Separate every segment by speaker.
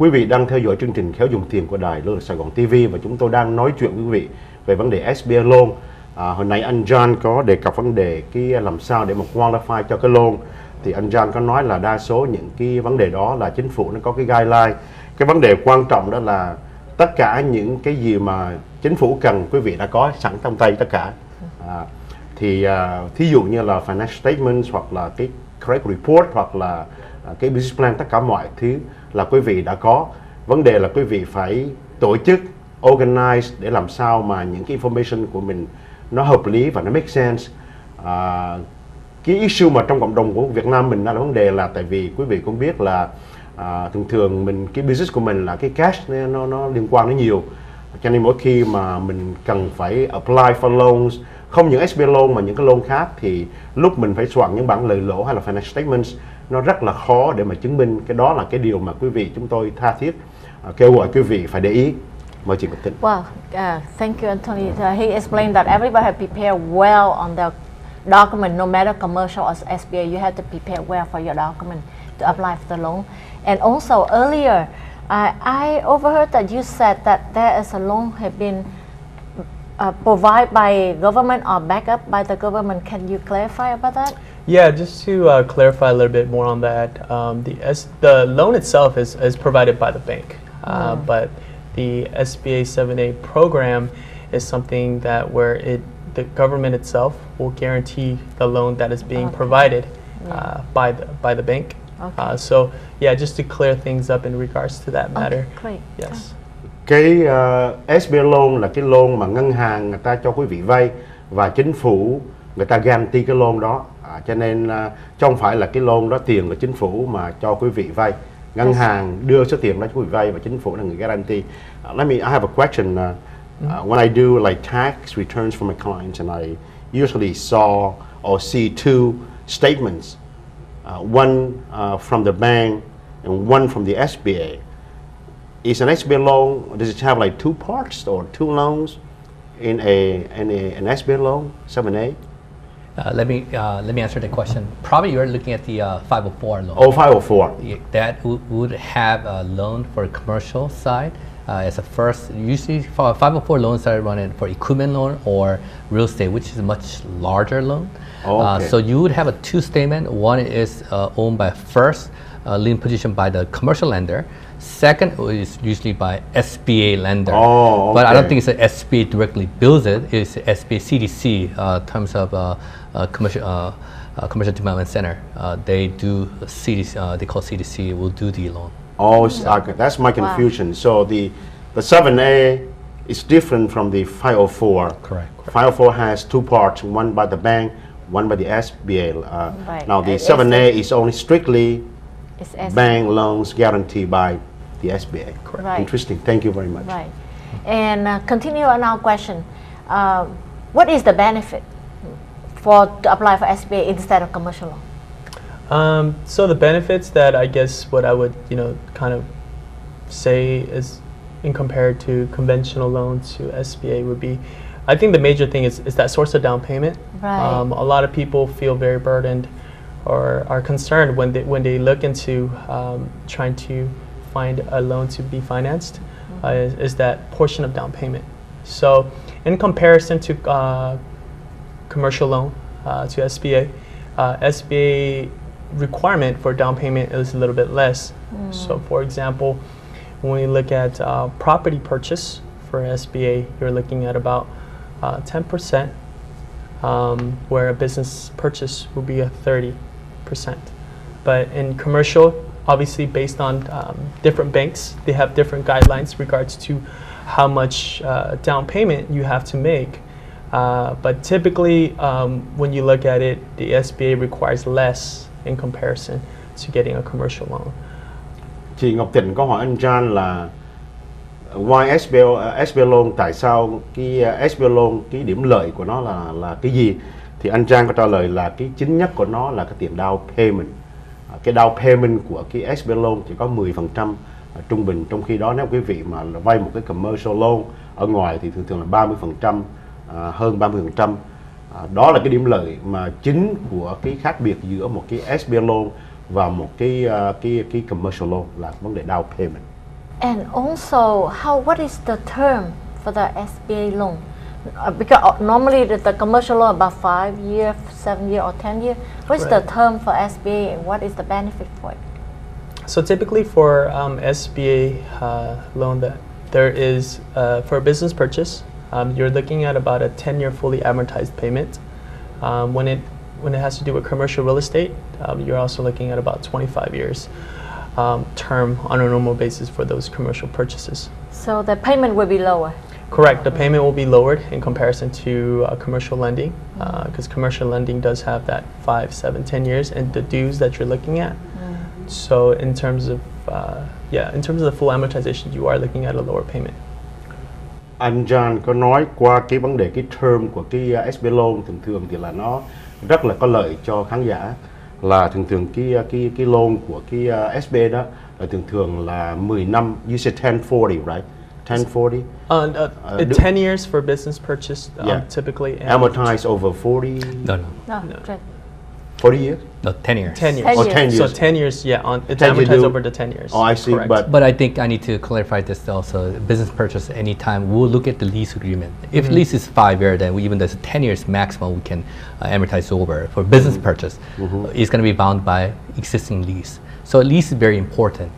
Speaker 1: Quý vị đang theo dõi chương trình Khéo dùng tiền của đài Lương Sài Gòn TV và chúng tôi đang nói chuyện với quý vị về vấn đề SBA loan. Hồi nãy anh John có đề cập vấn đề cái làm sao để mà qualify cho cái loan. Thì anh John có nói là đa số những cái vấn đề đó là chính phủ nó có cái guideline. Cái vấn đề quan trọng đó là tất cả những cái gì mà chính phủ cần quý vị đã có sẵn trong tay tất cả. Thí dụ như là financial statements hoặc là cái credit report hoặc là cái business plan, tất cả mọi thứ là quý vị đã có. Vấn đề là quý vị phải tổ chức, organize để làm sao mà những cái information của mình nó hợp lý và nó make sense. Cái issue mà trong cộng đồng của Việt Nam mình là vấn đề là tại vì quý vị cũng biết là thường thường mình cái business của mình là cái cash nó liên quan đến nhiều, cho nên mỗi khi mà mình cần phải apply for loans, không những SBA loan mà những cái loan khác, thì lúc mình phải soạn những bản lời lỗ hay là financial statements nó rất là khó để mà chứng minh. Cái đó là cái điều mà quý vị chúng tôi tha thiết kêu gọi quý vị phải để ý. Mời chị Ngọc Thịnh.
Speaker 2: Well, thank you, Anthony. He explained that everybody have prepared well on the document, no matter commercial or SBA. You have to prepare well for your document to apply for the loan. And also earlier, I overheard that you said that there is a loan have been provided by government or backed up by the government. Can you clarify about that?
Speaker 3: Yeah, just to clarify a little bit more on that, the loan itself is provided by the bank, but the SBA 7A program is something that where the government itself will guarantee the loan that is being provided by the bank.
Speaker 2: Okay.
Speaker 3: So yeah, just to clear things up in regards to that matter.
Speaker 2: Okay, great.
Speaker 3: Yes.
Speaker 1: Cái SBA loan là cái loan mà ngân hàng người ta cho quý vị vay và chính phủ người ta guarantee cái loan đó. Cho nên chứ không phải là cái loan đó tiền là chính phủ mà cho quý vị vay. Ngân hàng đưa số tiền đó cho quý vị vay và chính phủ là người guarantee. I have a question. When I do like tax returns for my clients, and I usually saw or see two statements, one from the bank and one from the SBA. Is an SBA loan, does it have like two parts or two loans in an SBA loan, 7A?
Speaker 4: Let me answer the question. Probably you're looking at the 504 loan.
Speaker 1: Oh, 504.
Speaker 4: That would have a loan for commercial side as a first. Usually 504 loans are running for equipment loan or real estate, which is a much larger loan.
Speaker 1: Okay.
Speaker 4: So you would have a two statement. One is owned by first lien position by the commercial lender. Second is usually by SBA lender.
Speaker 1: Oh, okay.
Speaker 4: But I don't think it's a SBA directly bills it. It's SBA CDC terms of commercial development center. They do CDC. They call CDC. Will do the loan.
Speaker 1: Oh, okay. That's my confusion.
Speaker 2: Wow.
Speaker 1: So the 7A is different from the 504.
Speaker 4: Correct.
Speaker 1: 504 has two parts, one by the bank, one by the SBA.
Speaker 2: Right.
Speaker 1: Now the 7A is only strictly
Speaker 2: It's SBA.
Speaker 1: bank loans guaranteed by the SBA.
Speaker 4: Correct.
Speaker 2: Right.
Speaker 1: Interesting. Thank you very much.
Speaker 2: Right. And continue on our question. What is the benefit to apply for SBA instead of commercial loan?
Speaker 3: So the benefits that I guess what I would kind of say is in compared to conventional loans to SBA would be, I think the major thing is that source of down payment.
Speaker 2: Right.
Speaker 3: A lot of people feel very burdened or are concerned when they look into trying to find a loan to be financed, is that portion of down payment. So in comparison to commercial loan to SBA, SBA requirement for down payment is a little bit less. So for example, when we look at property purchase for SBA, you're looking at about 10%, where a business purchase will be a 30%. But in commercial, obviously based on different banks, they have different guidelines regards to how much down payment you have to make. But typically, when you look at it, the SBA requires less in comparison to getting a commercial loan.
Speaker 1: Chị Ngọc Thịnh có hỏi anh John là why SBA loan, tại sao cái SBA loan cái điểm lợi của nó là cái gì? Thì anh John có trả lời là cái chính nhất của nó là cái tiền down payment. Cái down payment của cái SBA loan chỉ có 10% trung bình, trong khi đó nếu quý vị mà vay một cái commercial loan ở ngoài thì thường thường là 30%, hơn 30%. Đó là cái điểm lợi mà chính của cái khác biệt giữa một cái SBA loan và một cái commercial loan là vấn đề down payment.
Speaker 2: And also, what is the term for the SBA loan? Because normally the commercial loan about 5 years, 7 years, or 10 years. What's the
Speaker 3: Right.
Speaker 2: term for SBA and what is the benefit for it?
Speaker 3: So typically for SBA loan, that there is for a business purchase, you're looking at about a 10-year fully amortized payment. When it has to do with commercial real estate, you're also looking at about 25 years term on a normal basis for those commercial purchases.
Speaker 2: So the payment will be lower.
Speaker 3: Correct. The payment will be lowered in comparison to commercial lending, because commercial lending does have that 5, 7, 10 years and the dues that you're looking at. So in terms of the full amortization, you are looking at a lower payment.
Speaker 1: Anh John có nói qua cái vấn đề cái term của cái SBA loan thường thường thì là nó rất là có lợi cho khán giả, là thường thường cái loan của cái SBA đó là thường thường là 10 năm. You said 1040, right? 1040.
Speaker 3: 10 years for business purchase,
Speaker 1: Yeah.
Speaker 3: typically. And
Speaker 1: Amortized over 40
Speaker 4: No,
Speaker 2: No,
Speaker 3: No.
Speaker 2: right.
Speaker 1: 40 years.
Speaker 4: no, 10 years.
Speaker 3: 10 years.
Speaker 2: 10
Speaker 1: Or 10
Speaker 2: years.
Speaker 3: So
Speaker 1: years.
Speaker 3: 10 years, yeah, it's
Speaker 1: 10 you
Speaker 3: amortized
Speaker 1: do-
Speaker 3: over the 10 years.
Speaker 1: Oh, I see.
Speaker 3: Correct.
Speaker 1: But
Speaker 4: But I think I need to clarify this also. Business purchase anytime, we'll look at the lease agreement. If lease is 5 year, then even there's 10 years maximum we can amortize over. For business purchase, it's going to be bound by existing lease. So lease is very important.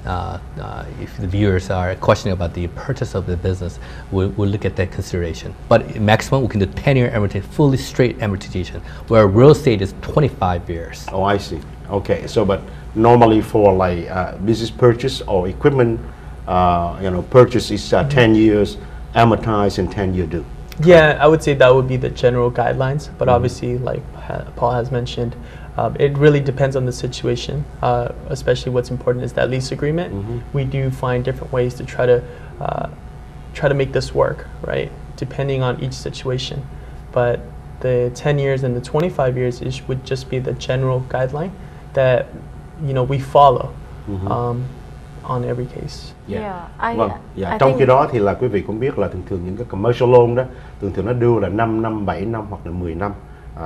Speaker 4: If the viewers are questioning about the purchase of the business, we'll look at that consideration. But maximum we can do 10-year amortization, fully straight amortization, where real estate is 25 years.
Speaker 1: oh, I see. Okay, so but normally for like business purchase or equipment, purchase is 10 years amortized and 10-year due.
Speaker 3: Yeah, I would say that would be the general guidelines, but obviously, like Paul has mentioned, it really depends on the situation. Especially, what's important is that lease agreement. We do find different ways to try to make this work, right? Depending on each situation, but the 10 years and the 25 years would just be the general guideline that we follow on every case.
Speaker 1: Vâng, trong khi đó thì là quý vị cũng biết là thường thường những cái commercial loan đó thường thường nó đưa là 5 năm, 7 năm hoặc là 10 năm,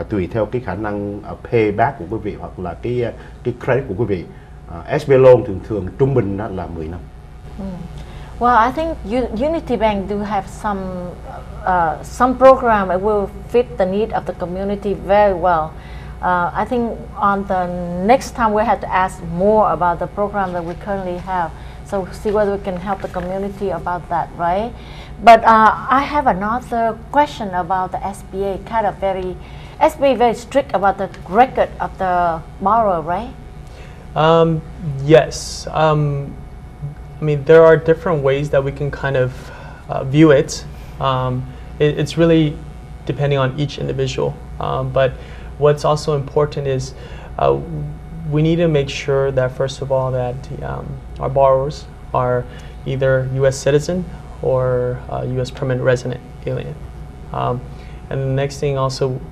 Speaker 1: tùy theo cái khả năng payback của quý vị hoặc là cái credit của quý vị. SBA loan thường thường trung bình đó là 10 năm.
Speaker 2: Well, I think Unity Bank do have some program that will fit the need of the community very well. I think on the next time we have to ask more about the program that we currently have, so see whether we can help the community about that, right? But I have another question about the SBA. SBA very strict about the record of the borrower, right?
Speaker 3: Yes. I mean, there are different ways that we can kind of view it. It's really depending on each individual. But what's also important is we need to make sure that, first of all, that our borrowers are either U.S. citizen or U.S. permanent resident alien. And the next thing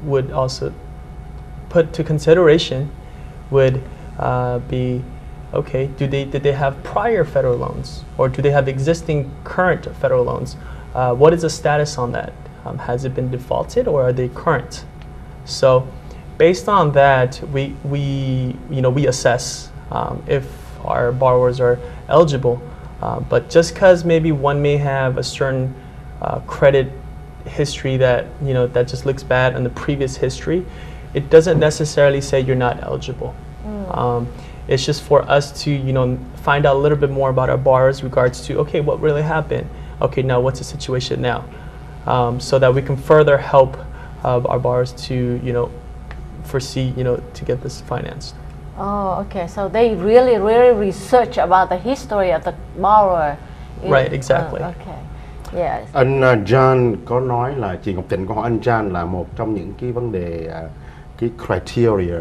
Speaker 3: would also put to consideration would be, okay, did they have prior federal loans, or do they have existing current federal loans? What is the status on that? Has it been defaulted, or are they current? So, based on that, we assess if our borrowers are eligible. But just because maybe one may have a certain credit history that that just looks bad on the previous history, it doesn't necessarily say you're not eligible. It's just for us to find out a little bit more about our borrowers regards to, okay, what really happened? Okay, now what's the situation now? So that we can further help our borrowers to foresee to get this financed.
Speaker 2: Oh, okay. So they really research about the history of the borrower.
Speaker 3: Right, exactly.
Speaker 2: Okay. Yes.
Speaker 1: Anh John có nói là chị Ngọc Thịnh có hỏi anh John là một trong những cái vấn đề cái criteria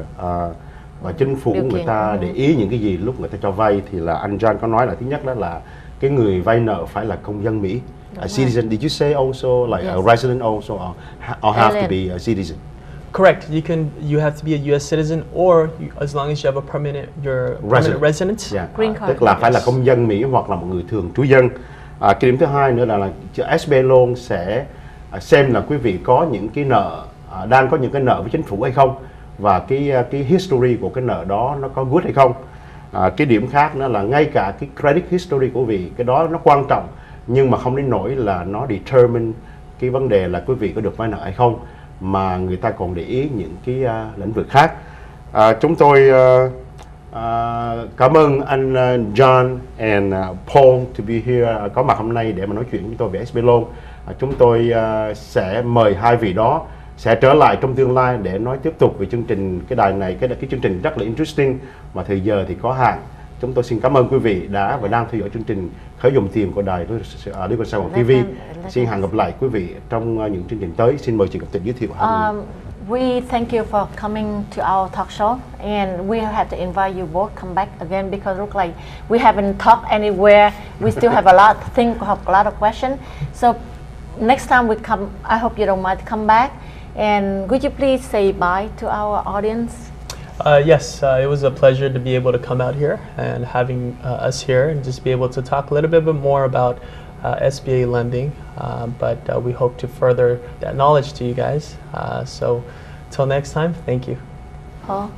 Speaker 1: và chính phủ
Speaker 2: Điều
Speaker 1: người
Speaker 2: kiện.
Speaker 1: ta để ý những cái gì lúc người ta cho vay, thì là anh John có nói là thứ nhất đó là cái người vay nợ phải là công dân Mỹ, a citizen. Did you say also like a
Speaker 2: Yes.
Speaker 1: resident also or have to
Speaker 2: Alien.
Speaker 1: be a citizen?
Speaker 3: Correct. You have to be a U.S. citizen, or as long as you have a permanent resident.
Speaker 1: Yeah.
Speaker 2: Green card.
Speaker 1: Tức là phải là
Speaker 3: Yes.
Speaker 1: công dân Mỹ hoặc là một người thường trú dân. Cái điểm thứ hai nữa là SBA loan sẽ xem là quý vị có những cái nợ, đang có những cái nợ với chính phủ hay không, và cái history của cái nợ đó nó có good hay không. Cái điểm khác nữa là ngay cả cái credit history của quý vị, cái đó nó quan trọng nhưng mà không đến nỗi là nó determine cái vấn đề là quý vị có được vay nợ hay không, mà người ta còn để ý những cái lĩnh vực khác. Chúng tôi cảm ơn anh John and Paul to be here, có mặt hôm nay để mà nói chuyện với chúng tôi về SBA Loan. Chúng tôi sẽ mời hai vị đó sẽ trở lại trong tương lai để nói tiếp tục về chương trình, cái đài này, cái chương trình rất là interesting mà thời giờ thì có hạn. Chúng tôi xin cảm ơn quý vị đã và đang theo dõi chương trình Khởi Dòng Tiền của đài Lý Quang Sài Gòn TV. Xin hẹn gặp lại quý vị trong những chương trình tới. Xin mời chị Cập Tịch giới thiệu.
Speaker 2: We thank you for coming to our talk show, and we have to invite you both come back again because look like we haven't talked anywhere. We still have a lot to think, have a lot of questions. So next time we come, I hope you don't mind to come back. And would you please say bye to our audience?
Speaker 3: Yes, it was a pleasure to be able to come out here and having us here and just be able to talk a little bit more about SBA lending, but we hope to further that knowledge to you guys. So till next time, thank you.
Speaker 2: Paul?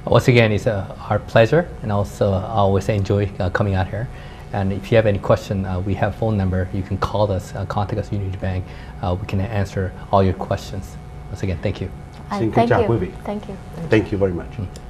Speaker 4: Once again, it's our pleasure, and also I always enjoy coming out here. And if you have any question, we have phone number. You can call us, contact us, Unity Bank. We can answer all your questions. Once again, thank you.
Speaker 1: Xin kính
Speaker 2: Thank
Speaker 1: chào
Speaker 2: you.
Speaker 1: quý vị.
Speaker 2: Thank you.
Speaker 1: Thank you very much.